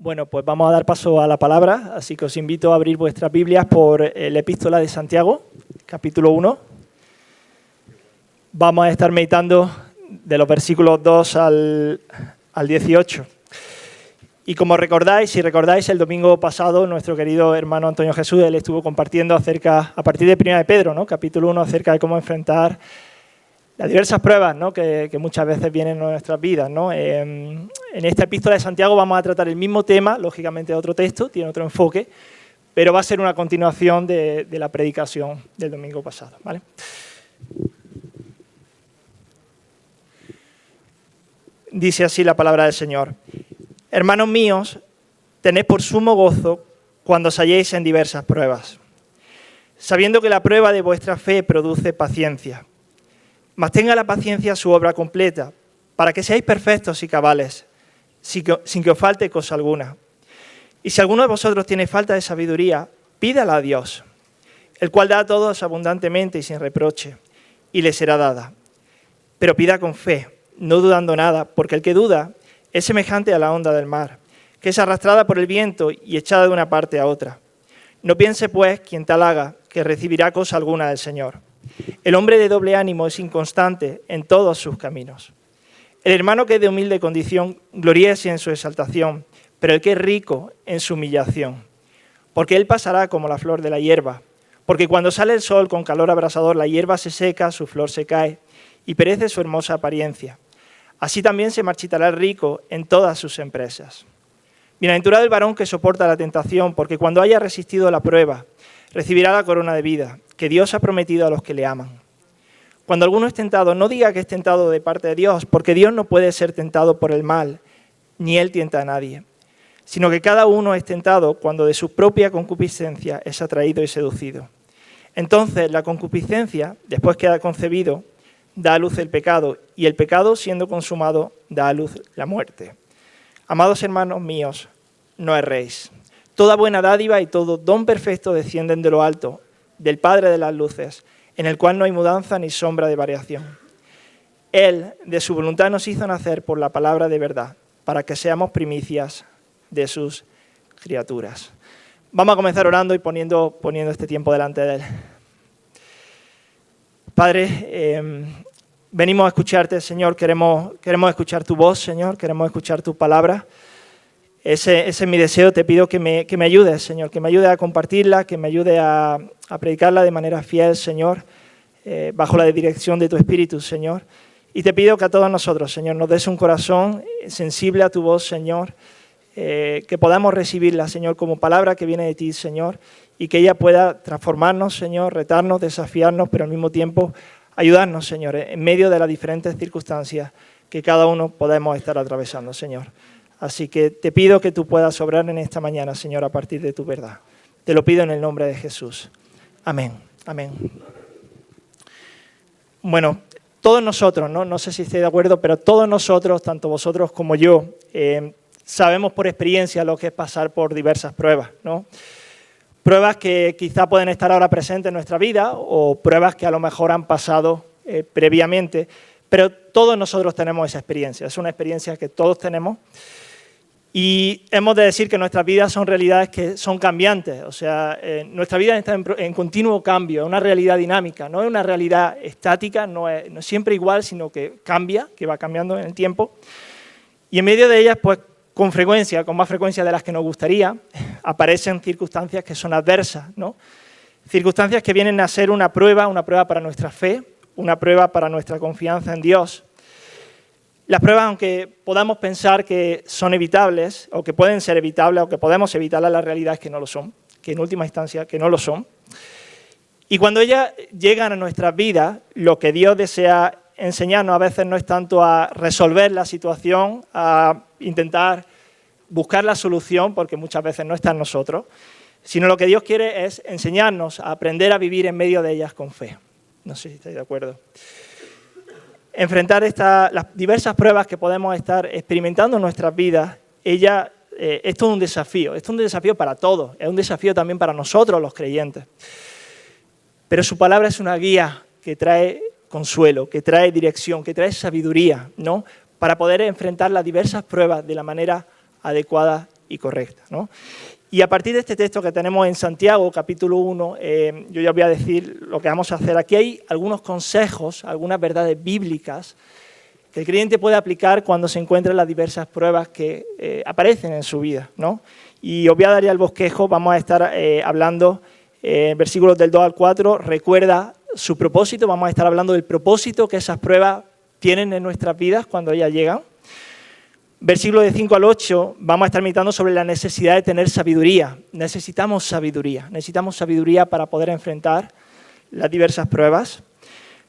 Bueno, pues vamos a dar paso a la palabra, así que os invito a abrir vuestras Biblias por la Epístola de Santiago, capítulo 1. Vamos a estar meditando de los versículos 2 al 18. Y como recordáis, si recordáis, el domingo pasado nuestro querido hermano Antonio Jesús, él estuvo compartiendo acerca, a partir de 1 de Pedro, ¿no? Capítulo 1, acerca de cómo enfrentar las diversas pruebas, ¿no? que muchas veces vienen en nuestras vidas, ¿no? En esta epístola de Santiago vamos a tratar el mismo tema, lógicamente otro texto, tiene otro enfoque, pero va a ser una continuación de la predicación del domingo pasado, ¿vale? Dice así la palabra del Señor. Hermanos míos, tened por sumo gozo cuando os halléis en diversas pruebas, sabiendo que la prueba de vuestra fe produce paciencia. Mas tenga la paciencia su obra completa, para que seáis perfectos y cabales, sin que os falte cosa alguna. Y si alguno de vosotros tiene falta de sabiduría, pídala a Dios, el cual da a todos abundantemente y sin reproche, y le será dada. Pero pida con fe, no dudando nada, porque el que duda es semejante a la onda del mar, que es arrastrada por el viento y echada de una parte a otra. No piense, pues, quien tal haga, que recibirá cosa alguna del Señor. El hombre de doble ánimo es inconstante en todos sus caminos. El hermano que es de humilde condición, gloríese en su exaltación, pero el que es rico en su humillación. Porque él pasará como la flor de la hierba. Porque cuando sale el sol con calor abrasador, la hierba se seca, su flor se cae, y perece su hermosa apariencia. Así también se marchitará el rico en todas sus empresas. Bienaventurado el varón que soporta la tentación, porque cuando haya resistido la prueba, recibirá la corona de vida que Dios ha prometido a los que le aman. Cuando alguno es tentado, no diga que es tentado de parte de Dios, porque Dios no puede ser tentado por el mal, ni Él tienta a nadie, sino que cada uno es tentado cuando de su propia concupiscencia es atraído y seducido. Entonces la concupiscencia, después que ha concebido, da a luz el pecado, y el pecado, siendo consumado, da a luz la muerte. Amados hermanos míos, no erréis. Toda buena dádiva y todo don perfecto descienden de lo alto, del Padre de las luces, en el cual no hay mudanza ni sombra de variación. Él, de su voluntad, nos hizo nacer por la palabra de verdad, para que seamos primicias de sus criaturas. Vamos a comenzar orando y poniendo este tiempo delante de Él. Padre, venimos a escucharte, Señor, queremos escuchar tu voz, Señor, queremos escuchar tu palabra. Ese es mi deseo, te pido que me ayudes, Señor, que me ayude a compartirla, que me ayude a predicarla de manera fiel, Señor, bajo la dirección de tu Espíritu, Señor. Y te pido que a todos nosotros, Señor, nos des un corazón sensible a tu voz, Señor, que podamos recibirla, Señor, como palabra que viene de ti, Señor, y que ella pueda transformarnos, Señor, retarnos, desafiarnos, pero al mismo tiempo ayudarnos, Señor, en medio de las diferentes circunstancias que cada uno podemos estar atravesando, Señor. Así que te pido que tú puedas obrar en esta mañana, Señor, a partir de tu verdad. Te lo pido en el nombre de Jesús. Amén. Amén. Bueno, todos nosotros, no sé si estáis de acuerdo, pero todos nosotros, tanto vosotros como yo, sabemos por experiencia lo que es pasar por diversas pruebas, ¿no? Pruebas que quizá pueden estar ahora presentes en nuestra vida o pruebas que a lo mejor han pasado previamente, pero todos nosotros tenemos esa experiencia. Es una experiencia que todos tenemos. Y hemos de decir que nuestras vidas son realidades que son cambiantes, o sea, nuestra vida está en continuo cambio, es una realidad dinámica, no es una realidad estática, no es siempre igual, sino que cambia, que va cambiando en el tiempo. Y en medio de ellas, pues con frecuencia, con más frecuencia de las que nos gustaría, aparecen circunstancias que son adversas, ¿no? Circunstancias que vienen a ser una prueba para nuestra fe, una prueba para nuestra confianza en Dios. Las pruebas, aunque podamos pensar que son evitables, o que pueden ser evitables, o que podemos evitarlas, la realidad es que no lo son, que en última instancia que no lo son. Y cuando ellas llegan a nuestras vidas, lo que Dios desea enseñarnos a veces no es tanto a resolver la situación, a intentar buscar la solución, porque muchas veces no está en nosotros, sino lo que Dios quiere es enseñarnos a aprender a vivir en medio de ellas con fe. No sé si estáis de acuerdo. Enfrentar las diversas pruebas que podemos estar experimentando en nuestras vidas, es todo un desafío. Es un desafío para todos, es un desafío también para nosotros los creyentes. Pero su palabra es una guía que trae consuelo, que trae dirección, que trae sabiduría, ¿no? Para poder enfrentar las diversas pruebas de la manera adecuada y correcta, ¿no? Y a partir de este texto que tenemos en Santiago, capítulo 1, yo ya voy a decir lo que vamos a hacer. Aquí hay algunos consejos, algunas verdades bíblicas que el creyente puede aplicar cuando se encuentran las diversas pruebas que aparecen en su vida, ¿no? Y os voy a dar ya el bosquejo, vamos a estar hablando versículos del 2 al 4, recuerda su propósito, vamos a estar hablando del propósito que esas pruebas tienen en nuestras vidas cuando ellas llegan. Versículos de 5 al 8, vamos a estar meditando sobre la necesidad de tener sabiduría. Necesitamos sabiduría para poder enfrentar las diversas pruebas.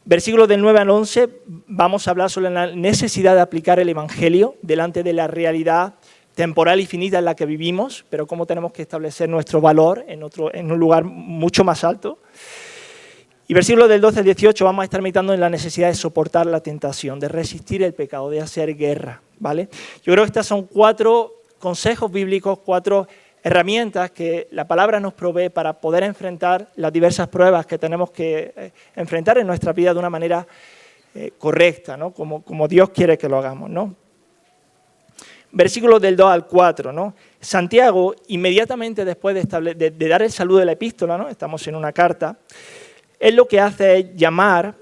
Versículos del 9 al 11, vamos a hablar sobre la necesidad de aplicar el Evangelio delante de la realidad temporal y finita en la que vivimos, pero cómo tenemos que establecer nuestro valor en un lugar mucho más alto. Y versículos del 12 al 18 vamos a estar meditando en la necesidad de soportar la tentación, de resistir el pecado, de hacer guerra, ¿vale? Yo creo que estas son 4 consejos bíblicos, 4 herramientas que la palabra nos provee para poder enfrentar las diversas pruebas que tenemos que enfrentar en nuestra vida de una manera correcta, ¿no? Como Dios quiere que lo hagamos, ¿no? Versículos del 2 al 4, ¿no? Santiago, inmediatamente después de dar el saludo de la epístola, ¿no? Estamos en una carta, él lo que hace es llamar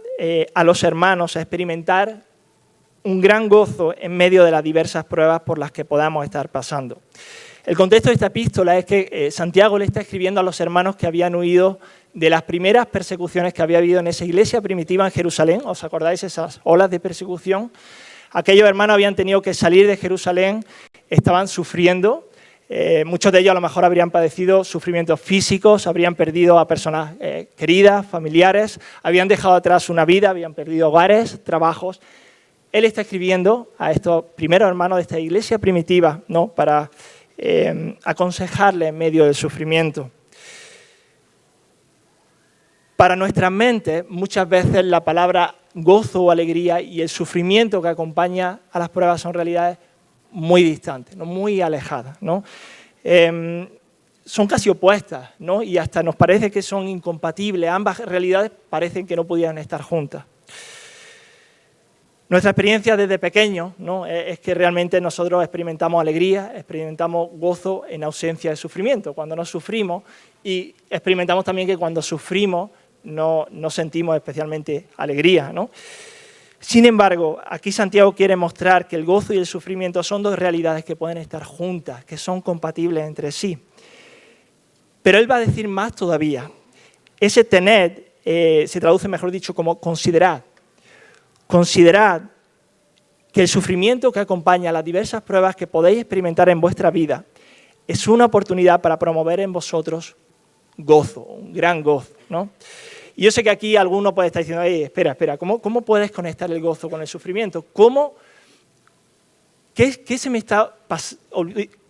a los hermanos a experimentar un gran gozo en medio de las diversas pruebas por las que podamos estar pasando. El contexto de esta epístola es que Santiago le está escribiendo a los hermanos que habían huido de las primeras persecuciones que había habido en esa iglesia primitiva en Jerusalén. ¿Os acordáis esas olas de persecución? Aquellos hermanos habían tenido que salir de Jerusalén, estaban sufriendo. Muchos de ellos a lo mejor habrían padecido sufrimientos físicos, habrían perdido a personas queridas, familiares, habían dejado atrás una vida, habían perdido hogares, trabajos. Él está escribiendo a estos primeros hermanos de esta iglesia primitiva, ¿no? Para aconsejarles en medio del sufrimiento. Para nuestras mentes, muchas veces la palabra gozo o alegría y el sufrimiento que acompaña a las pruebas son realidades muy distantes, ¿no? Muy alejadas, ¿no? Son casi opuestas, ¿no? Y hasta nos parece que son incompatibles. Ambas realidades parecen que no pudieran estar juntas. Nuestra experiencia desde pequeños, ¿no? Es que realmente nosotros experimentamos alegría, experimentamos gozo en ausencia de sufrimiento. Cuando no sufrimos, y experimentamos también que cuando sufrimos no sentimos especialmente alegría, ¿no? Sin embargo, aquí Santiago quiere mostrar que el gozo y el sufrimiento son 2 realidades que pueden estar juntas, que son compatibles entre sí. Pero él va a decir más todavía. Ese tened se traduce, mejor dicho, como considerad. Considerad que el sufrimiento que acompaña a las diversas pruebas que podéis experimentar en vuestra vida es una oportunidad para promover en vosotros gozo, un gran gozo, ¿no? Y yo sé que aquí alguno puede estar diciendo, espera, ¿cómo puedes conectar el gozo con el sufrimiento? ¿Qué se me está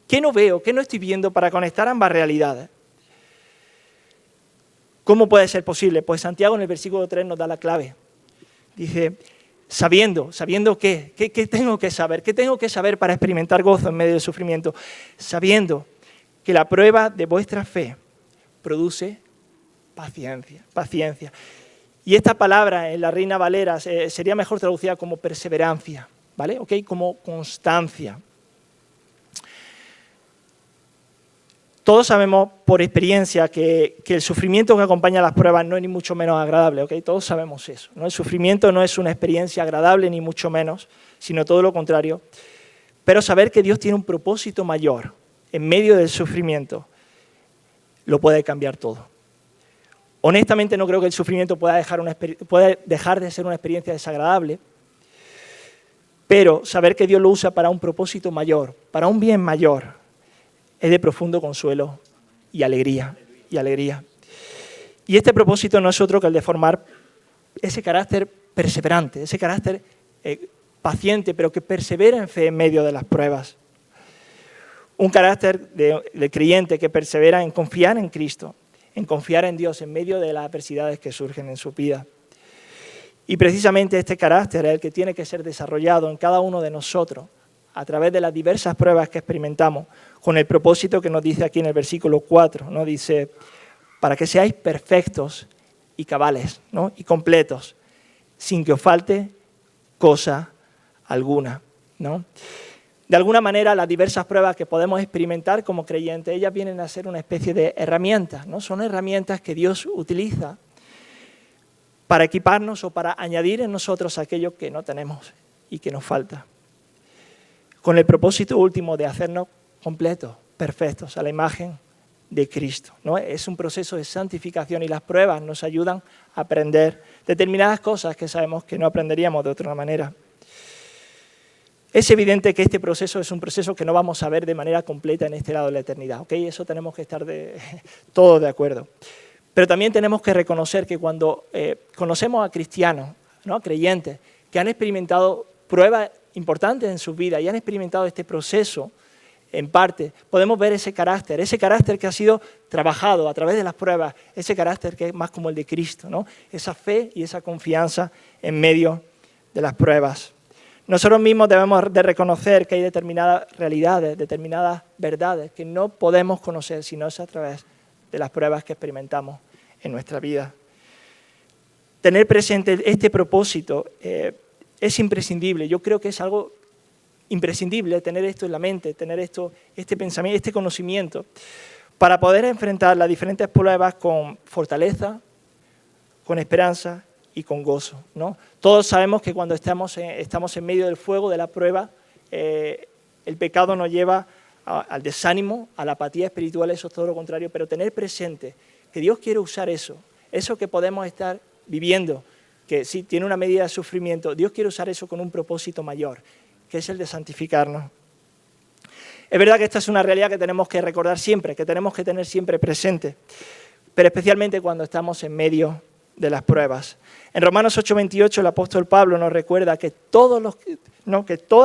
¿Qué no veo? ¿Qué no estoy viendo para conectar ambas realidades? ¿Cómo puede ser posible? Pues Santiago en el versículo 3 nos da la clave. Dice, sabiendo qué tengo que saber, qué tengo que saber para experimentar gozo en medio del sufrimiento, sabiendo que la prueba de vuestra fe produce paciencia. Y esta palabra en la Reina Valera sería mejor traducida como perseverancia, ¿vale? ¿Okay? Como constancia. Todos sabemos por experiencia que el sufrimiento que acompaña a las pruebas no es ni mucho menos agradable, ¿okay? Todos sabemos eso, ¿no? El sufrimiento no es una experiencia agradable ni mucho menos, sino todo lo contrario. Pero saber que Dios tiene un propósito mayor en medio del sufrimiento lo puede cambiar todo. Honestamente no creo que el sufrimiento pueda dejar de ser una experiencia desagradable, pero saber que Dios lo usa para un propósito mayor, para un bien mayor, es de profundo consuelo y alegría. Y este propósito no es otro que el de formar ese carácter perseverante, ese carácter paciente, pero que persevera en fe en medio de las pruebas. Un carácter de creyente que persevera en confiar en Cristo, en confiar en Dios en medio de las adversidades que surgen en su vida. Y precisamente este carácter es el que tiene que ser desarrollado en cada uno de nosotros a través de las diversas pruebas que experimentamos, con el propósito que nos dice aquí en el versículo 4, ¿no? Dice, para que seáis perfectos y cabales, ¿no? Y completos, sin que os falte cosa alguna, ¿no? De alguna manera, las diversas pruebas que podemos experimentar como creyentes, ellas vienen a ser una especie de herramientas, ¿no? Son herramientas que Dios utiliza para equiparnos o para añadir en nosotros aquello que no tenemos y que nos falta, con el propósito último de hacernos completos, perfectos, a la imagen de Cristo, ¿no? Es un proceso de santificación y las pruebas nos ayudan a aprender determinadas cosas que sabemos que no aprenderíamos de otra manera. Es evidente que este proceso es un proceso que no vamos a ver de manera completa en este lado de la eternidad, ¿ok? Eso tenemos que estar todos de acuerdo. Pero también tenemos que reconocer que cuando conocemos a cristianos, ¿no? A creyentes, que han experimentado pruebas importantes en sus vidas y han experimentado este proceso, en parte, podemos ver ese carácter que ha sido trabajado a través de las pruebas, ese carácter que es más como el de Cristo, ¿no? Esa fe y esa confianza en medio de las pruebas. Nosotros mismos debemos de reconocer que hay determinadas realidades, determinadas verdades que no podemos conocer si no es a través de las pruebas que experimentamos en nuestra vida. Tener presente este propósito es imprescindible. Yo creo que es algo imprescindible tener esto en la mente, tener este pensamiento, este conocimiento, para poder enfrentar las diferentes pruebas con fortaleza, con esperanza y con gozo, ¿no? Todos sabemos que cuando estamos en medio del fuego de la prueba, el pecado nos lleva al desánimo, a la apatía espiritual, eso es todo lo contrario, pero tener presente que Dios quiere usar eso que podemos estar viviendo, que sí tiene una medida de sufrimiento, Dios quiere usar eso con un propósito mayor, que es el de santificarnos. Es verdad que esta es una realidad que tenemos que recordar siempre, que tenemos que tener siempre presente, pero especialmente cuando estamos en medio de las pruebas. En Romanos 8:28 el apóstol Pablo nos recuerda que todas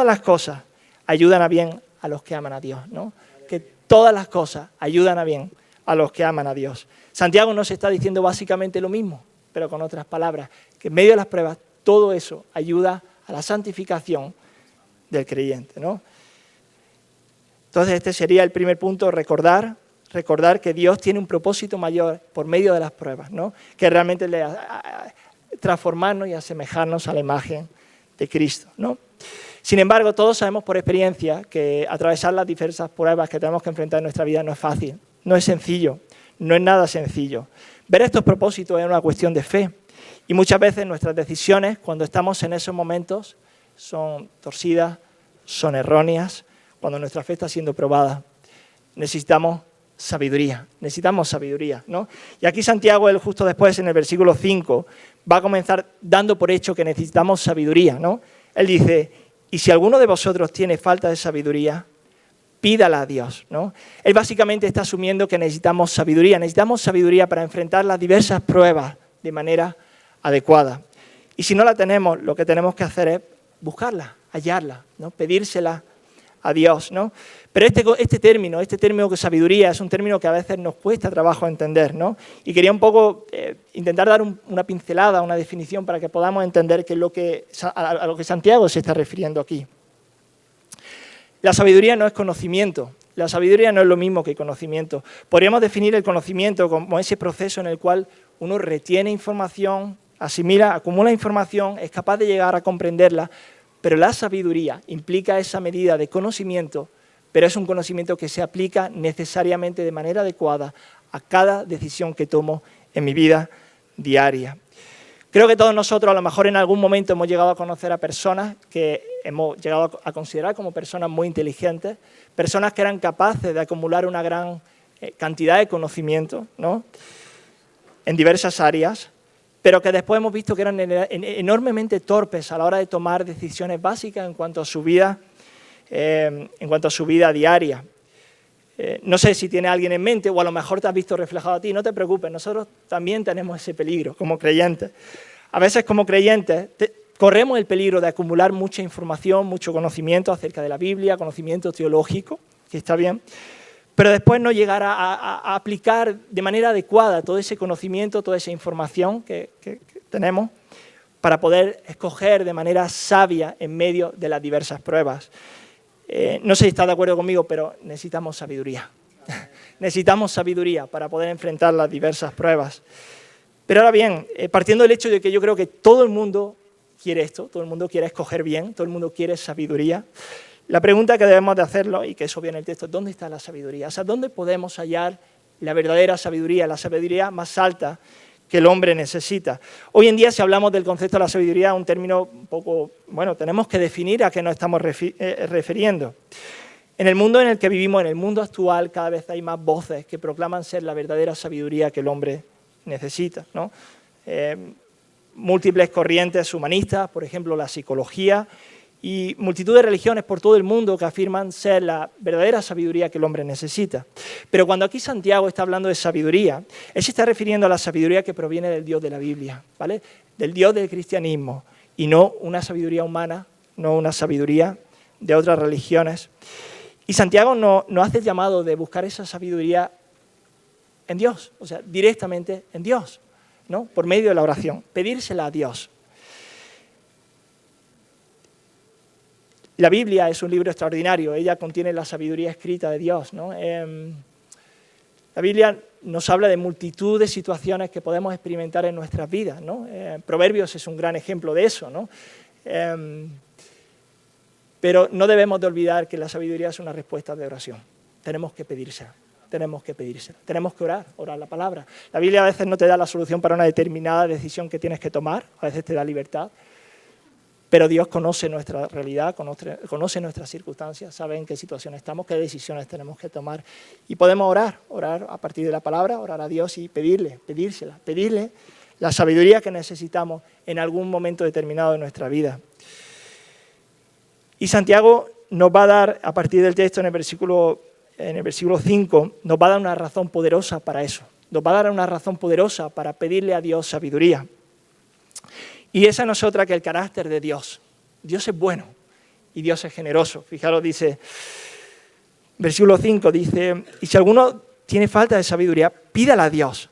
las cosas ayudan a bien a los que aman a Dios, ¿no? Que todas las cosas ayudan a bien a los que aman a Dios. Santiago nos está diciendo básicamente lo mismo, pero con otras palabras, que en medio de las pruebas todo eso ayuda a la santificación del creyente, ¿no? Entonces este sería el primer punto, recordar que Dios tiene un propósito mayor por medio de las pruebas, ¿no? Que realmente transformarnos y asemejarnos a la imagen de Cristo, ¿no? Sin embargo, todos sabemos por experiencia que atravesar las diversas pruebas que tenemos que enfrentar en nuestra vida no es fácil, no es sencillo, no es nada sencillo. Ver estos propósitos es una cuestión de fe y muchas veces nuestras decisiones, cuando estamos en esos momentos, son torcidas, son erróneas, cuando nuestra fe está siendo probada. Necesitamos sabiduría, ¿no? Y aquí Santiago, él justo después, en el versículo 5, va a comenzar dando por hecho que necesitamos sabiduría, ¿no? Él dice, y si alguno de vosotros tiene falta de sabiduría, pídala a Dios, ¿no? Él básicamente está asumiendo que necesitamos sabiduría para enfrentar las diversas pruebas de manera adecuada. Y si no la tenemos, lo que tenemos que hacer es buscarla, hallarla, ¿no? Pedírsela a Dios, ¿no? Pero este término de sabiduría es un término que a veces nos cuesta trabajo entender, ¿no? Y quería un poco intentar dar una pincelada, una definición para que podamos entender qué es a lo que Santiago se está refiriendo aquí. La sabiduría no es conocimiento, la sabiduría no es lo mismo que conocimiento. Podríamos definir el conocimiento como ese proceso en el cual uno retiene información, asimila, acumula información, es capaz de llegar a comprenderla, pero la sabiduría implica esa medida de conocimiento, pero es un conocimiento que se aplica necesariamente de manera adecuada a cada decisión que tomo en mi vida diaria. Creo que todos nosotros a lo mejor en algún momento hemos llegado a conocer a personas que hemos llegado a considerar como personas muy inteligentes, personas que eran capaces de acumular una gran cantidad de conocimiento, ¿no? En diversas áreas, pero que después hemos visto que eran enormemente torpes a la hora de tomar decisiones básicas en cuanto a su vida diaria. No sé si tiene alguien en mente o a lo mejor te has visto reflejado a ti, no te preocupes, nosotros también tenemos ese peligro como creyentes. A veces como creyentes corremos el peligro de acumular mucha información, mucho conocimiento acerca de la Biblia, conocimiento teológico, que está bien, pero después no llegar a aplicar de manera adecuada todo ese conocimiento, toda esa información que tenemos para poder escoger de manera sabia en medio de las diversas pruebas. No sé si estás de acuerdo conmigo, pero necesitamos sabiduría. Necesitamos sabiduría para poder enfrentar las diversas pruebas. Pero ahora bien, partiendo del hecho de que yo creo que todo el mundo quiere esto, todo el mundo quiere escoger bien, todo el mundo quiere sabiduría, La pregunta que debemos de hacerlo, y que eso viene en el texto, ¿dónde está la sabiduría? O sea, ¿dónde podemos hallar la verdadera sabiduría, la sabiduría más alta que el hombre necesita? Hoy en día, si hablamos del concepto de la sabiduría, un término un poco, bueno, tenemos que definir a qué nos estamos refiriendo. En el mundo en el que vivimos, en el mundo actual, cada vez hay más voces que proclaman ser la verdadera sabiduría que el hombre necesita, ¿no? Múltiples corrientes humanistas, por ejemplo, la psicología, y multitud de religiones por todo el mundo que afirman ser la verdadera sabiduría que el hombre necesita. Pero cuando aquí Santiago está hablando de sabiduría, él se está refiriendo a la sabiduría que proviene del Dios de la Biblia, ¿vale? Del Dios del cristianismo, y no una sabiduría humana, no una sabiduría de otras religiones. Y Santiago nos hace el llamado de buscar esa sabiduría en Dios, o sea, directamente en Dios, ¿no? Por medio de la oración, pedírsela a Dios. La Biblia es un libro extraordinario, ella contiene la sabiduría escrita de Dios, ¿no? La Biblia nos habla de multitud de situaciones que podemos experimentar en nuestras vidas, ¿no? Proverbios es un gran ejemplo de eso, ¿no? Pero no debemos de olvidar que la sabiduría es una respuesta de oración. Tenemos que pedírsela, tenemos que orar la palabra. La Biblia a veces no te da la solución para una determinada decisión que tienes que tomar, a veces te da libertad, pero Dios conoce nuestra realidad, conoce nuestras circunstancias, sabe en qué situación estamos, qué decisiones tenemos que tomar. Y podemos orar a partir de la palabra, orar a Dios y pedirle la sabiduría que necesitamos en algún momento determinado de nuestra vida. Y Santiago nos va a dar, a partir del texto en el versículo 5, nos va a dar una razón poderosa para eso. Nos va a dar una razón poderosa para pedirle a Dios sabiduría. Y esa no es otra que el carácter de Dios. Dios es bueno y Dios es generoso. Fijaros, dice, versículo 5, dice, y si alguno tiene falta de sabiduría, pídala a Dios,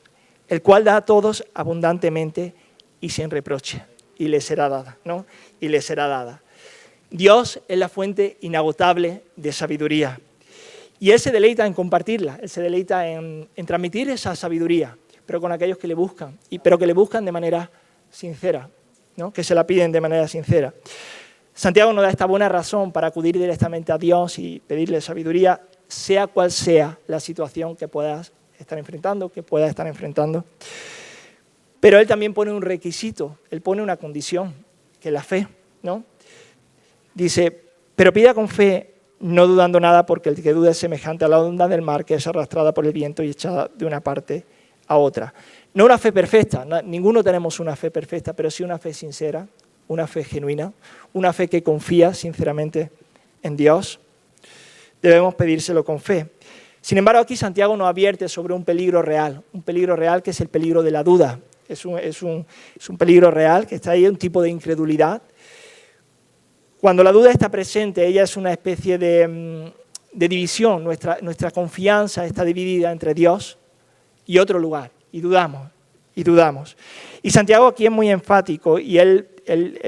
el cual da a todos abundantemente y sin reproche, y le será dada, ¿no? Y le será dada. Dios es la fuente inagotable de sabiduría. Y Él se deleita en compartirla, Él se deleita en transmitir esa sabiduría, pero con aquellos que le buscan, pero que le buscan de manera sincera, ¿no? Que se la piden de manera sincera. Santiago nos da esta buena razón para acudir directamente a Dios y pedirle sabiduría, sea cual sea la situación que puedas estar enfrentando, Pero Él también pone un requisito, Él pone una condición, que es la fe, ¿no? Dice, pero pida con fe, no dudando nada, porque el que duda es semejante a la onda del mar que es arrastrada por el viento y echada de una parte a otra. No una fe perfecta, ninguno tenemos una fe perfecta, pero sí una fe sincera, una fe genuina, una fe que confía sinceramente en Dios. Debemos pedírselo con fe. Sin embargo, aquí Santiago nos advierte sobre un peligro real que es el peligro de la duda. Es un peligro real que está ahí, un tipo de incredulidad. Cuando la duda está presente, ella es una especie de división. Nuestra confianza está dividida entre Dios y otro lugar, y dudamos. Y Santiago aquí es muy enfático y él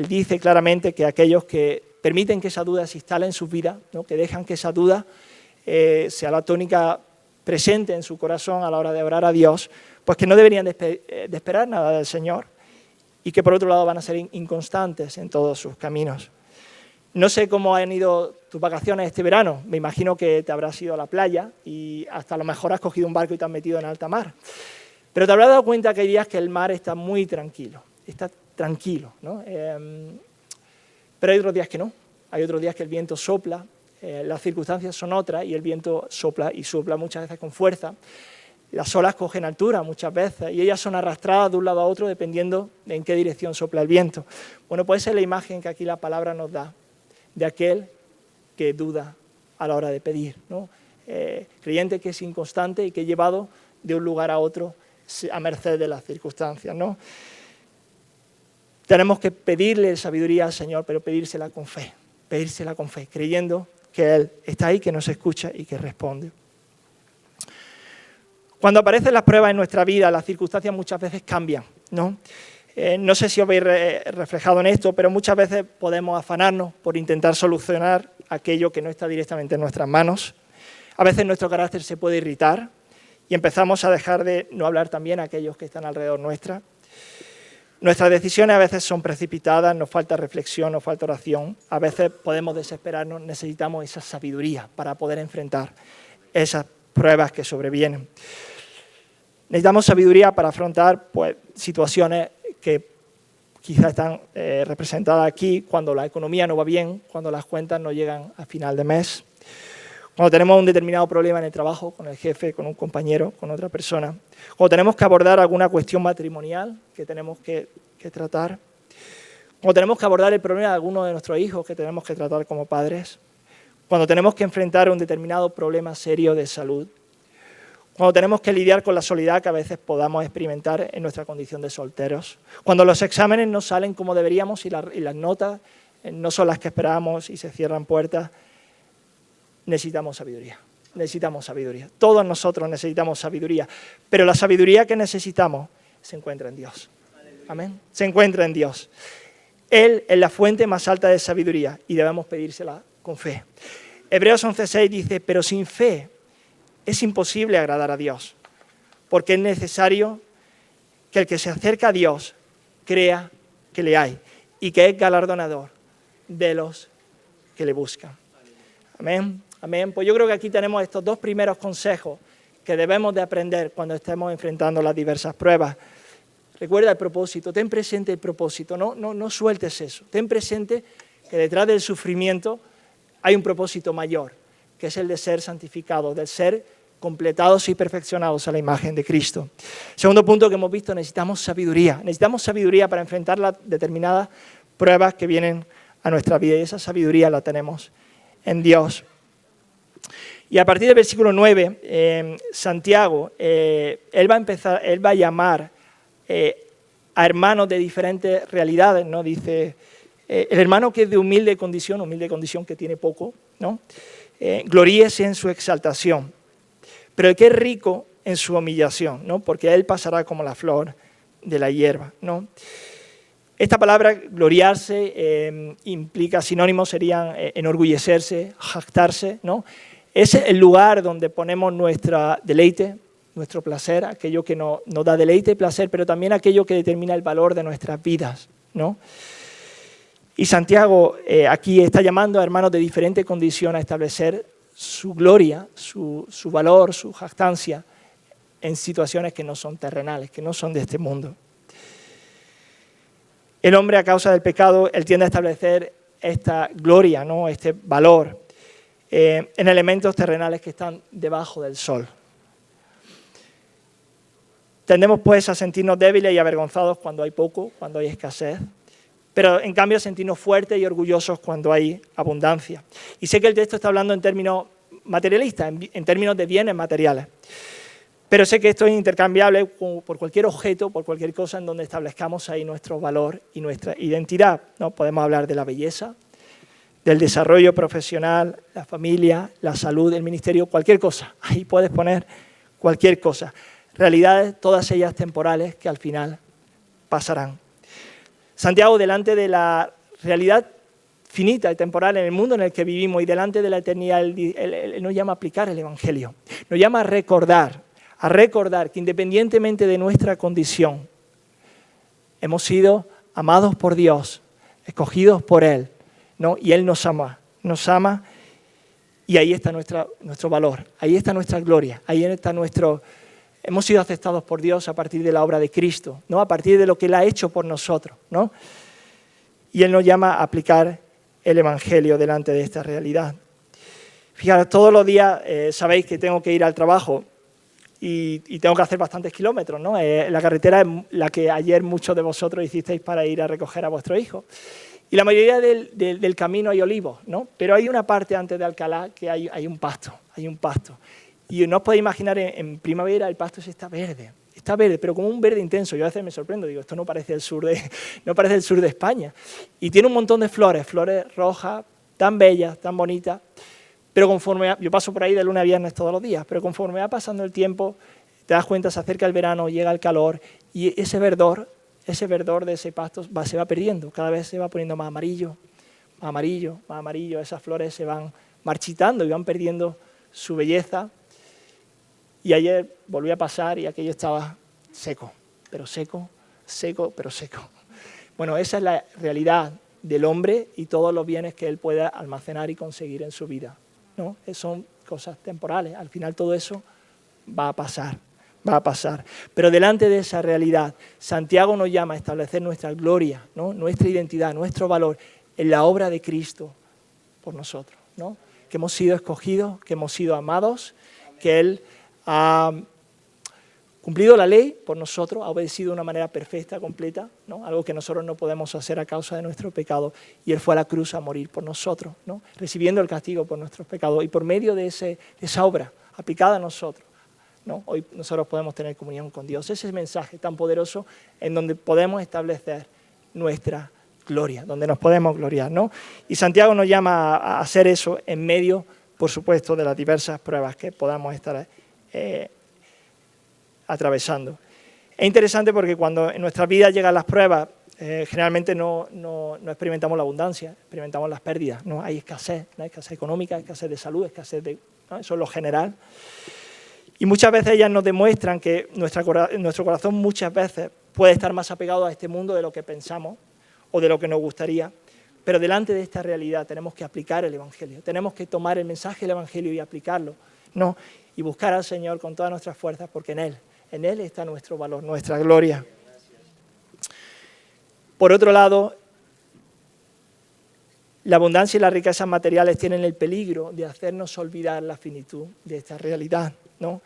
dice claramente que aquellos que permiten que esa duda se instale en sus vidas, ¿no? Que dejan que esa duda sea la tónica presente en su corazón a la hora de orar a Dios, pues que no deberían de esperar nada del Señor y que por otro lado van a ser inconstantes en todos sus caminos. No sé cómo han ido tus vacaciones este verano, me imagino que te habrás ido a la playa y hasta a lo mejor has cogido un barco y te has metido en alta mar. Pero te habrás dado cuenta que hay días que el mar está muy tranquilo, ¿no? Pero hay otros días que no, hay otros días que el viento sopla, las circunstancias son otras y el viento sopla y sopla muchas veces con fuerza. Las olas cogen altura muchas veces y ellas son arrastradas de un lado a otro dependiendo de en qué dirección sopla el viento. Bueno, pues esa es la imagen que aquí la palabra nos da de aquel que duda a la hora de pedir, ¿no? Creyente que es inconstante y que es llevado de un lugar a otro a merced de las circunstancias, ¿no? Tenemos que pedirle sabiduría al Señor, pero pedírsela con fe, creyendo que Él está ahí, que nos escucha y que responde. Cuando aparecen las pruebas en nuestra vida, las circunstancias muchas veces cambian, ¿no? No sé si os veis reflejado en esto, pero muchas veces podemos afanarnos por intentar solucionar aquello que no está directamente en nuestras manos. A veces nuestro carácter se puede irritar y empezamos a dejar de no hablar también a aquellos que están alrededor nuestra. Nuestras decisiones a veces son precipitadas, nos falta reflexión, nos falta oración. A veces podemos desesperarnos, necesitamos esa sabiduría para poder enfrentar esas pruebas que sobrevienen. Necesitamos sabiduría para afrontar situaciones que quizás están representadas aquí, cuando la economía no va bien, cuando las cuentas no llegan a final de mes, cuando tenemos un determinado problema en el trabajo, con el jefe, con un compañero, con otra persona, cuando tenemos que abordar alguna cuestión matrimonial que tenemos que tratar, cuando tenemos que abordar el problema de alguno de nuestros hijos que tenemos que tratar como padres, cuando tenemos que enfrentar un determinado problema serio de salud, cuando tenemos que lidiar con la soledad que a veces podamos experimentar en nuestra condición de solteros, cuando los exámenes no salen como deberíamos y las notas no son las que esperábamos y se cierran puertas, necesitamos sabiduría. Necesitamos sabiduría. Todos nosotros necesitamos sabiduría, pero la sabiduría que necesitamos se encuentra en Dios. Amén. Se encuentra en Dios. Él es la fuente más alta de sabiduría y debemos pedírsela con fe. Hebreos 11:6 dice, pero sin fe es imposible agradar a Dios, porque es necesario que el que se acerca a Dios crea que le hay y que es galardonador de los que le buscan. Amén. Amén. Pues yo creo que aquí tenemos estos dos primeros consejos que debemos de aprender cuando estemos enfrentando las diversas pruebas. Recuerda el propósito, ten presente el propósito, no sueltes eso. Ten presente que detrás del sufrimiento hay un propósito mayor, que es el de ser santificados, del ser completados y perfeccionados a la imagen de Cristo. Segundo punto que hemos visto, necesitamos sabiduría. Necesitamos sabiduría para enfrentar las determinadas pruebas que vienen a nuestra vida y esa sabiduría la tenemos en Dios. Y a partir del versículo 9, Santiago, él va a llamar a hermanos de diferentes realidades, ¿no? Dice, el hermano que es de humilde condición que tiene poco, ¿no? Gloríese en su exaltación, pero el que es rico en su humillación, ¿no? Porque él pasará como la flor de la hierba, ¿no? Esta palabra, gloriarse, implica sinónimos, serían enorgullecerse, jactarse, ¿no? Es el lugar donde ponemos nuestra deleite, nuestro placer, aquello que nos da deleite y placer, pero también aquello que determina el valor de nuestras vidas, ¿no? Y Santiago aquí está llamando a hermanos de diferente condición a establecer su gloria, su valor, su jactancia en situaciones que no son terrenales, que no son de este mundo. El hombre, a causa del pecado, él tiende a establecer esta gloria, ¿no? Este valor en elementos terrenales que están debajo del sol. Tendemos pues a sentirnos débiles y avergonzados cuando hay poco, cuando hay escasez, pero en cambio a sentirnos fuertes y orgullosos cuando hay abundancia. Y sé que el texto está hablando en términos materialistas, en términos de bienes materiales, pero sé que esto es intercambiable por cualquier objeto, por cualquier cosa en donde establezcamos ahí nuestro valor y nuestra identidad, ¿no? Podemos hablar de la belleza, del desarrollo profesional, la familia, la salud, el ministerio, cualquier cosa. Ahí puedes poner cualquier cosa. Realidades, todas ellas temporales, que al final pasarán. Santiago, delante de la realidad finita y temporal en el mundo en el que vivimos y delante de la eternidad, él nos llama a aplicar el Evangelio. Nos llama a recordar que independientemente de nuestra condición, hemos sido amados por Dios, escogidos por Él, ¿no? Y Él nos ama y ahí está nuestro valor, ahí está nuestra gloria, ahí está hemos sido aceptados por Dios a partir de la obra de Cristo, ¿no? A partir de lo que Él ha hecho por nosotros, ¿no? Y Él nos llama a aplicar el Evangelio delante de esta realidad. Fijaros, todos los días sabéis que tengo que ir al trabajo y tengo que hacer bastantes kilómetros, ¿no? La carretera es la que ayer muchos de vosotros hicisteis para ir a recoger a vuestro hijo. Y la mayoría del camino hay olivos, ¿no? Pero hay una parte antes de Alcalá que hay un pasto, Y no os podéis imaginar, en primavera el pasto está verde, pero como un verde intenso. Yo a veces me sorprendo, digo, esto no parece el sur de España. Y tiene un montón de flores rojas, tan bellas, tan bonitas, pero yo paso por ahí de lunes a viernes todos los días, pero conforme va pasando el tiempo, te das cuenta, se acerca el verano, llega el calor, y ese verdor de ese pasto se va perdiendo, cada vez se va poniendo más amarillo, esas flores se van marchitando y van perdiendo su belleza. Y ayer volví a pasar y aquello estaba seco, pero seco, seco, pero seco. Bueno, esa es la realidad del hombre y todos los bienes que él pueda almacenar y conseguir en su vida, ¿no? Son cosas temporales, al final todo eso va a pasar. Pero delante de esa realidad, Santiago nos llama a establecer nuestra gloria, ¿no? Nuestra identidad, nuestro valor en la obra de Cristo por nosotros, ¿no? Que hemos sido escogidos, que hemos sido amados, que Él ha cumplido la ley por nosotros, ha obedecido de una manera perfecta, completa, ¿no? Algo que nosotros no podemos hacer a causa de nuestro pecado, y Él fue a la cruz a morir por nosotros, ¿no? Recibiendo el castigo por nuestros pecados, y por medio de esa obra aplicada a nosotros, ¿no? Hoy nosotros podemos tener comunión con Dios. Ese mensaje tan poderoso en donde podemos establecer nuestra gloria, donde nos podemos gloriar, ¿no? Y Santiago nos llama a hacer eso en medio, por supuesto, de las diversas pruebas que podamos estar atravesando. Es interesante porque cuando en nuestras vidas llegan las pruebas, generalmente no experimentamos la abundancia, experimentamos las pérdidas, ¿no? Hay escasez, ¿no? Hay escasez económica, escasez de salud, ¿no? Eso es lo general. Y muchas veces ellas nos demuestran que nuestro corazón muchas veces puede estar más apegado a este mundo de lo que pensamos o de lo que nos gustaría, pero delante de esta realidad tenemos que aplicar el Evangelio, tenemos que tomar el mensaje del Evangelio y aplicarlo, ¿no? Y buscar al Señor con todas nuestras fuerzas, porque en Él está nuestro valor, nuestra gloria. Por otro lado, la abundancia y las riquezas materiales tienen el peligro de hacernos olvidar la finitud de esta realidad, ¿no?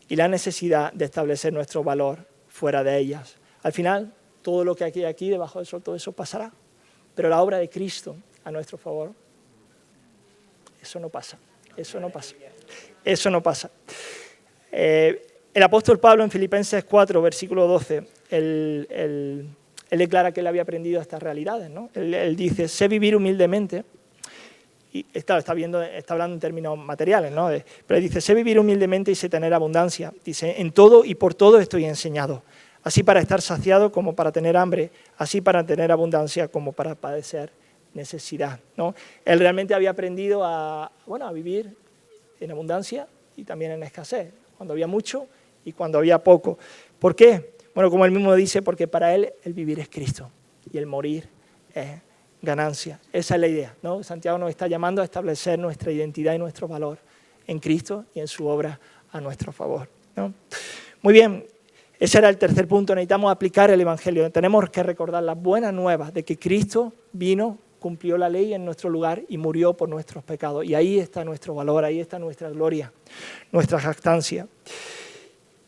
Y la necesidad de establecer nuestro valor fuera de ellas. Al final, todo lo que hay aquí debajo del sol, todo eso pasará. Pero la obra de Cristo a nuestro favor, eso no pasa. El apóstol Pablo en Filipenses 4, versículo 12, él declara que él había aprendido estas realidades, ¿no? Él dice, sé vivir humildemente. Y está hablando en términos materiales, ¿no? Pero dice, sé vivir humildemente y sé tener abundancia. Dice, en todo y por todo estoy enseñado. Así para estar saciado como para tener hambre, así para tener abundancia como para padecer necesidad, ¿no? Él realmente había aprendido a vivir en abundancia y también en escasez, cuando había mucho y cuando había poco. ¿Por qué? Bueno, como él mismo dice, porque para él el vivir es Cristo y el morir es ganancia. Esa es la idea, ¿no? Santiago nos está llamando a establecer nuestra identidad y nuestro valor en Cristo y en su obra a nuestro favor, ¿no? Muy bien, ese era el tercer punto. Necesitamos aplicar el Evangelio. Tenemos que recordar las buenas nuevas de que Cristo vino, cumplió la ley en nuestro lugar y murió por nuestros pecados. Y ahí está nuestro valor, ahí está nuestra gloria, nuestra jactancia.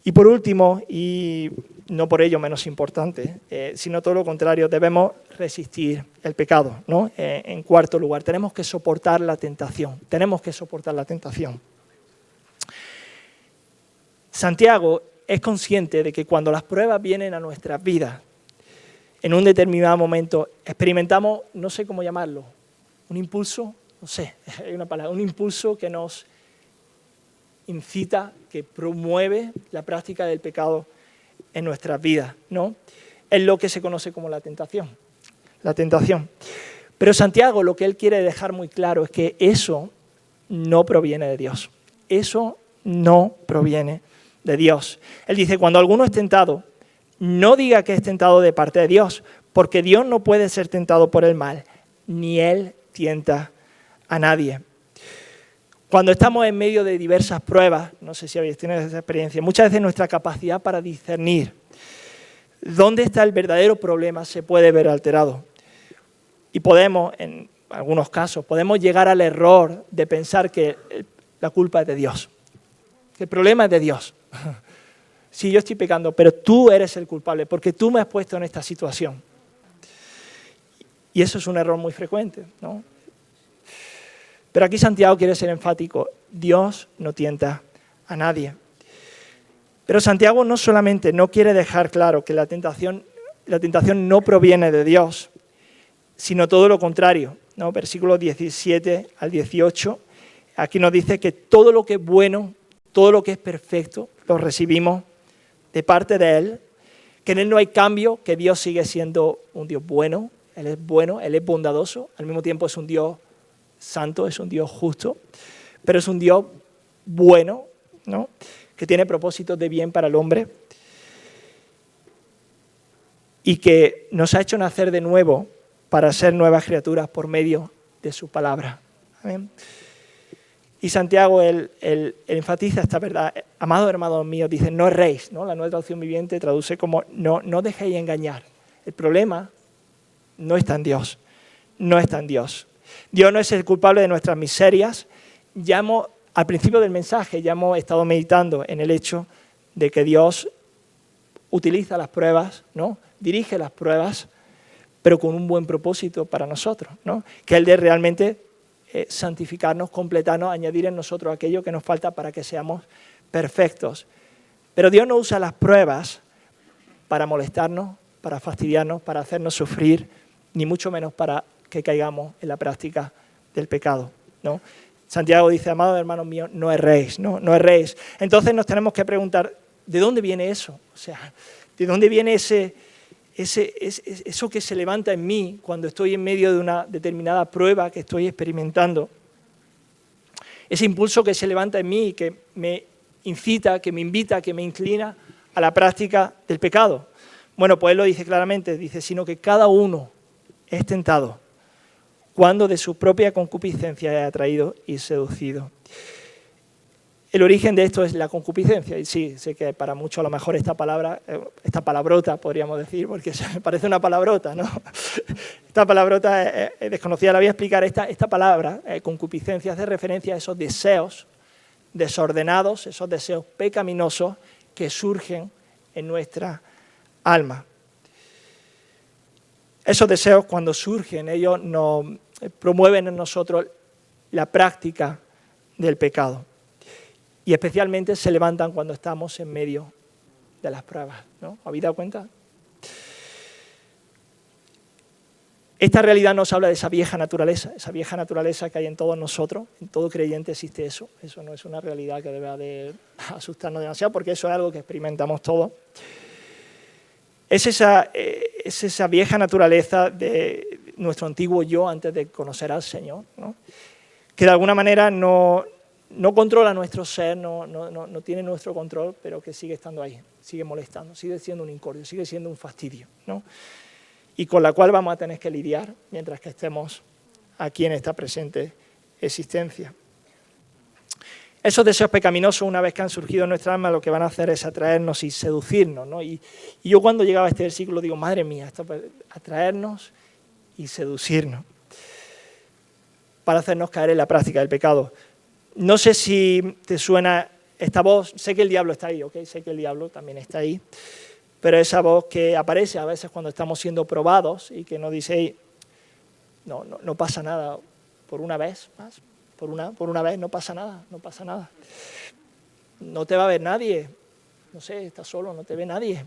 Y por último, y no por ello menos importante, sino todo lo contrario, debemos resistir el pecado, ¿no? En cuarto lugar, tenemos que soportar la tentación. Santiago es consciente de que cuando las pruebas vienen a nuestras vidas, en un determinado momento experimentamos, no sé cómo llamarlo, un impulso, no sé, hay una palabra, un impulso que nos incita, que promueve la práctica del pecado en nuestras vidas, ¿no? Es lo que se conoce como la tentación. Pero Santiago lo que él quiere dejar muy claro es que eso no proviene de Dios. Eso no proviene de Dios. Él dice, cuando alguno es tentado, no diga que es tentado de parte de Dios, porque Dios no puede ser tentado por el mal, ni Él tienta a nadie. Cuando estamos en medio de diversas pruebas, no sé si habéis tenido esa experiencia, muchas veces nuestra capacidad para discernir dónde está el verdadero problema se puede ver alterado. Y podemos, en algunos casos, podemos llegar al error de pensar que la culpa es de Dios, que el problema es de Dios. Sí, yo estoy pecando, pero tú eres el culpable, porque tú me has puesto en esta situación. Y eso es un error muy frecuente, ¿no? Pero aquí Santiago quiere ser enfático. Dios no tienta a nadie. Pero Santiago no solamente no quiere dejar claro que la tentación no proviene de Dios, sino todo lo contrario, ¿no? Versículos 17 al 18, aquí nos dice que todo lo que es bueno, todo lo que es perfecto, lo recibimos de parte de Él, que en Él no hay cambio, que Dios sigue siendo un Dios bueno, Él es bondadoso, al mismo tiempo es un Dios santo, es un Dios justo, pero es un Dios bueno, ¿no? Que tiene propósitos de bien para el hombre. y que nos ha hecho nacer de nuevo para ser nuevas criaturas por medio de su palabra. Amén. Y Santiago, él enfatiza esta verdad. Amados hermanos míos, dice, no erréis, ¿no? La Nueva Traducción Viviente traduce como, no dejéis engañar. El problema no está en Dios, no está en Dios. Dios no es el culpable de nuestras miserias. Al principio del mensaje ya hemos estado meditando en el hecho de que Dios utiliza las pruebas, ¿no? Dirige las pruebas, pero con un buen propósito para nosotros, ¿no? Que es el de realmente santificarnos, completarnos, añadir en nosotros aquello que nos falta para que seamos perfectos. Pero Dios no usa las pruebas para molestarnos, para fastidiarnos, para hacernos sufrir, ni mucho menos para que caigamos en la práctica del pecado, ¿no? Santiago dice, amados hermanos míos, no erréis, no erréis. Entonces nos tenemos que preguntar, ¿de dónde viene eso? O sea, ¿de dónde viene eso que se levanta en mí cuando estoy en medio de una determinada prueba que estoy experimentando? Ese impulso que se levanta en mí y que me incita, que me invita, que me inclina a la práctica del pecado. Bueno, pues él lo dice claramente, dice, sino que cada uno es tentado cuando de su propia concupiscencia es atraído y seducido. El origen de esto es la concupiscencia, y sí, sé que para muchos a lo mejor esta palabrota, podríamos decir, porque me parece una palabrota, ¿no? Esta palabrota es desconocida, la voy a explicar. Esta palabra, concupiscencia, hace referencia a esos deseos desordenados, esos deseos pecaminosos que surgen en nuestra alma. Esos deseos, cuando surgen, ellos nos promueven en nosotros la práctica del pecado. Y especialmente se levantan cuando estamos en medio de las pruebas, ¿no? ¿Habéis dado cuenta? Esta realidad nos habla de esa vieja naturaleza que hay en todos nosotros, en todo creyente existe eso. Eso no es una realidad que deba de asustarnos demasiado, porque eso es algo que experimentamos todos. Es esa vieja naturaleza de nuestro antiguo yo antes de conocer al Señor, ¿no? Que de alguna manera no controla nuestro ser, no tiene nuestro control, pero que sigue estando ahí, sigue molestando, sigue siendo un incordio, sigue siendo un fastidio, ¿no? Y con la cual vamos a tener que lidiar mientras que estemos aquí en esta presente existencia. Esos deseos pecaminosos, una vez que han surgido en nuestra alma, lo que van a hacer es atraernos y seducirnos, ¿no? Y yo cuando llegaba a este versículo digo, madre mía, esto es atraernos y seducirnos para hacernos caer en la práctica del pecado. No sé si te suena esta voz, sé que el diablo está ahí, ¿ok? Sé que el diablo también está ahí, pero esa voz que aparece a veces cuando estamos siendo probados y que nos dice, hey, no pasa nada por una vez más. Por una vez no pasa nada. No te va a ver nadie. No sé, estás solo, no te ve nadie.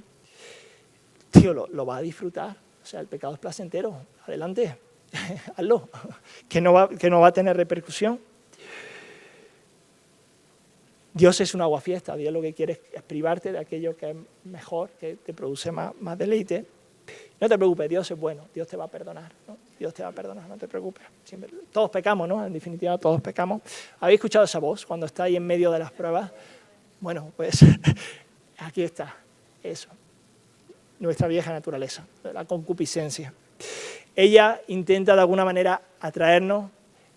Tío, lo va a disfrutar. O sea, el pecado es placentero. Adelante, hazlo. Que no va a tener repercusión. Dios es un aguafiesta. Dios lo que quiere es privarte de aquello que es mejor, que te produce más deleite. No te preocupes, Dios es bueno, Dios te va a perdonar, ¿no? Dios te va a perdonar, no te preocupes. Siempre, todos pecamos, ¿no? En definitiva, todos pecamos. ¿Habéis escuchado esa voz cuando está ahí en medio de las pruebas? Bueno, pues aquí está, eso. Nuestra vieja naturaleza, la concupiscencia. Ella intenta de alguna manera atraernos,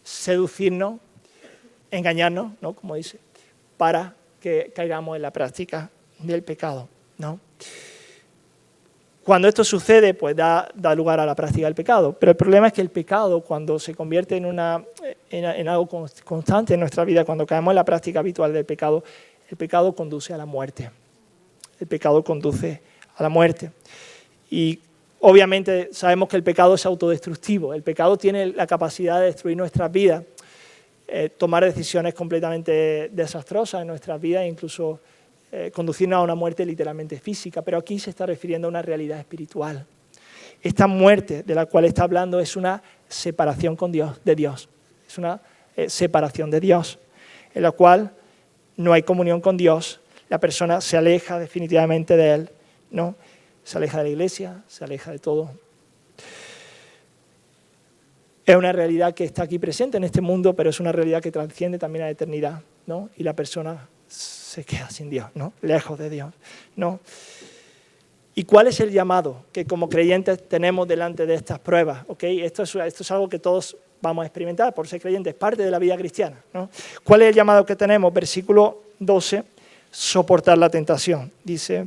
seducirnos, engañarnos, ¿no? Como dice, para que caigamos en la práctica del pecado, ¿no? Cuando esto sucede, pues da lugar a la práctica del pecado. Pero el problema es que el pecado, cuando se convierte en algo constante en nuestra vida, cuando caemos en la práctica habitual del pecado, el pecado conduce a la muerte. El pecado conduce a la muerte. Y obviamente sabemos que el pecado es autodestructivo. El pecado tiene la capacidad de destruir nuestras vidas, tomar decisiones completamente desastrosas en nuestras vidas, incluso conducirnos a una muerte literalmente física, pero aquí se está refiriendo a una realidad espiritual. Esta muerte de la cual está hablando es una separación de Dios. Es una separación de Dios, en la cual no hay comunión con Dios, la persona se aleja definitivamente de Él, ¿no? Se aleja de la iglesia, se aleja de todo. Es una realidad que está aquí presente en este mundo, pero es una realidad que trasciende también a la eternidad, ¿no? Y la persona se queda sin Dios, ¿no? Lejos de Dios, ¿no? ¿Y cuál es el llamado que como creyentes tenemos delante de estas pruebas? ¿Okay? Esto es algo que todos vamos a experimentar por ser creyentes, parte de la vida cristiana, ¿no? ¿Cuál es el llamado que tenemos? Versículo 12, soportar la tentación. Dice,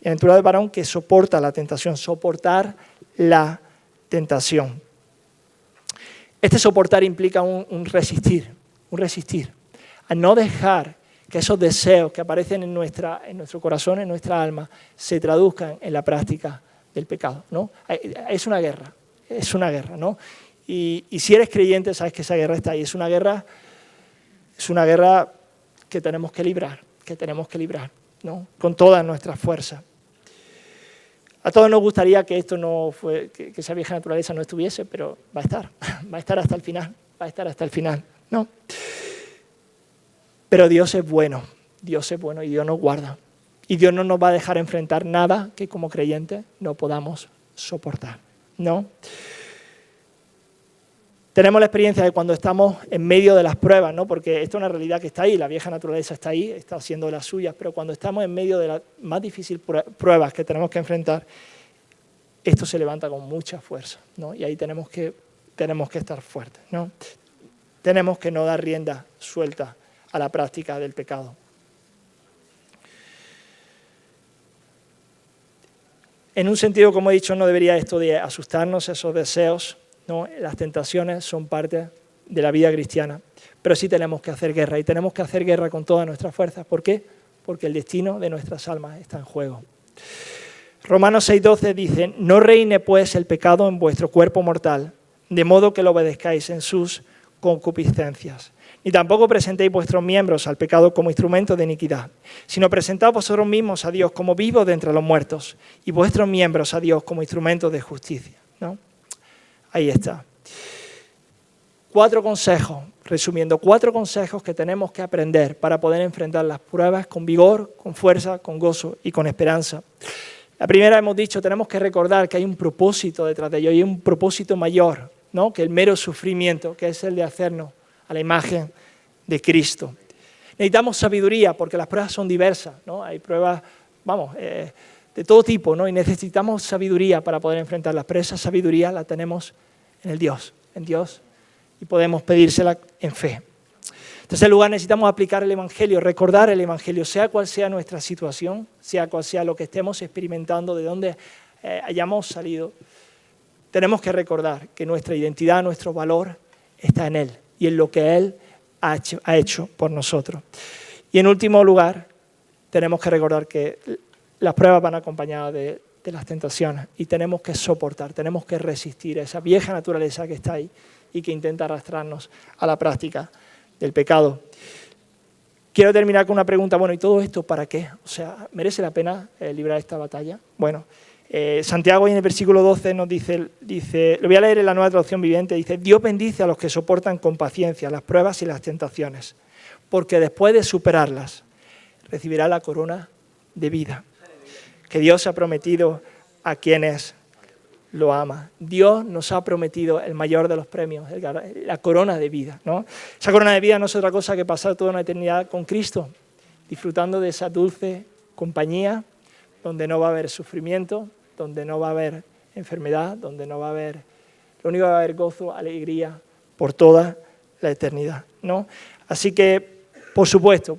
bienaventurado el varón que soporta la tentación, soportar la tentación. Este soportar implica un resistir, a no dejar que esos deseos que aparecen en nuestro corazón, en nuestra alma, se traduzcan en la práctica del pecado, ¿no? Es una guerra, ¿no? Y si eres creyente, sabes que esa guerra está ahí. Es una guerra que tenemos que librar, ¿no? Con todas nuestras fuerzas. A todos nos gustaría que esto que esa vieja naturaleza no estuviese, pero va a estar hasta el final, ¿no? Pero Dios es bueno y Dios nos guarda. Y Dios no nos va a dejar enfrentar nada que como creyentes no podamos soportar, ¿no? Tenemos la experiencia de cuando estamos en medio de las pruebas, ¿no? Porque esto es una realidad que está ahí, la vieja naturaleza está ahí, está haciendo las suyas, pero cuando estamos en medio de las más difíciles pruebas que tenemos que enfrentar, esto se levanta con mucha fuerza, ¿no? Y ahí tenemos que estar fuertes, ¿no? Tenemos que no dar rienda suelta a la práctica del pecado. En un sentido, como he dicho, no debería esto de asustarnos, esos deseos, ¿no? Las tentaciones son parte de la vida cristiana, pero sí tenemos que hacer guerra y tenemos que hacer guerra con todas nuestras fuerzas. ¿Por qué? Porque el destino de nuestras almas está en juego. Romanos 6:12 dice, no reine pues el pecado en vuestro cuerpo mortal, de modo que lo obedezcáis en sus concupiscencias. Ni tampoco presentéis vuestros miembros al pecado como instrumento de iniquidad, sino presentaos vosotros mismos a Dios como vivos de entre los muertos y vuestros miembros a Dios como instrumentos de justicia, ¿no? Ahí está. 4 consejos, resumiendo, 4 consejos que tenemos que aprender para poder enfrentar las pruebas con vigor, con fuerza, con gozo y con esperanza. La primera, hemos dicho, tenemos que recordar que hay un propósito detrás de ello, hay un propósito mayor, ¿no? Que el mero sufrimiento, que es el de hacernos a la imagen de Cristo. Necesitamos sabiduría porque las pruebas son diversas, ¿no? Hay pruebas, de todo tipo, ¿no? Y necesitamos sabiduría para poder enfrentarlas, pero esa sabiduría la tenemos en Dios, y podemos pedírsela en fe. En tercer lugar, necesitamos aplicar el Evangelio, recordar el Evangelio, sea cual sea nuestra situación, sea cual sea lo que estemos experimentando, de dónde hayamos salido. Tenemos que recordar que nuestra identidad, nuestro valor está en Él y en lo que Él ha hecho por nosotros. Y en último lugar, tenemos que recordar que las pruebas van acompañadas de las tentaciones y tenemos que soportar, tenemos que resistir a esa vieja naturaleza que está ahí y que intenta arrastrarnos a la práctica del pecado. Quiero terminar con una pregunta, bueno, ¿y todo esto para qué? O sea, ¿merece la pena librar esta batalla? Bueno, Santiago en el versículo 12 nos dice, lo voy a leer en la Nueva Traducción Viviente, dice, Dios bendice a los que soportan con paciencia las pruebas y las tentaciones, porque después de superarlas recibirá la corona de vida que Dios ha prometido a quienes lo aman. Dios nos ha prometido el mayor de los premios, la corona de vida, ¿no? Esa corona de vida no es otra cosa que pasar toda una eternidad con Cristo, disfrutando de esa dulce compañía donde no va a haber sufrimiento, donde no va a haber enfermedad, donde no va a haber, lo único que va a haber gozo, alegría por toda la eternidad, ¿no? Así que, por supuesto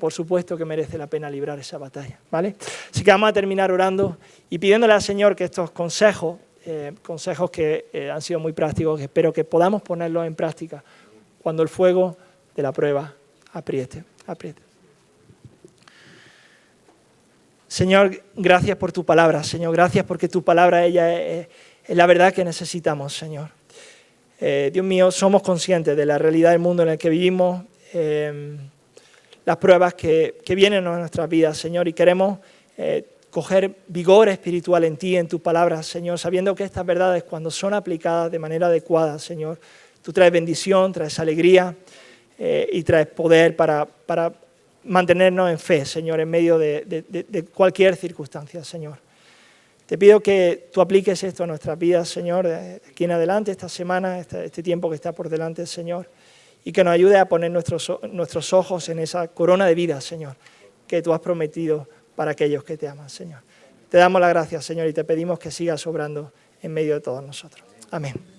que merece la pena librar esa batalla, ¿vale? Así que vamos a terminar orando y pidiéndole al Señor que estos consejos que han sido muy prácticos, que espero que podamos ponerlos en práctica cuando el fuego de la prueba apriete. Señor, gracias por tu palabra, Señor, gracias porque tu palabra ella es la verdad que necesitamos, Señor. Dios mío, somos conscientes de la realidad del mundo en el que vivimos, las pruebas que vienen a nuestras vidas, Señor, y queremos coger vigor espiritual en ti, en tu palabra, Señor, sabiendo que estas verdades, cuando son aplicadas de manera adecuada, Señor, tú traes bendición, traes alegría y traes poder para mantenernos en fe, Señor, en medio de cualquier circunstancia, Señor. Te pido que tú apliques esto a nuestras vidas, Señor, de aquí en adelante, esta semana, este tiempo que está por delante, Señor, y que nos ayude a poner nuestros ojos en esa corona de vida, Señor, que tú has prometido para aquellos que te aman, Señor. Te damos las gracias, Señor, y te pedimos que sigas obrando en medio de todos nosotros. Amén.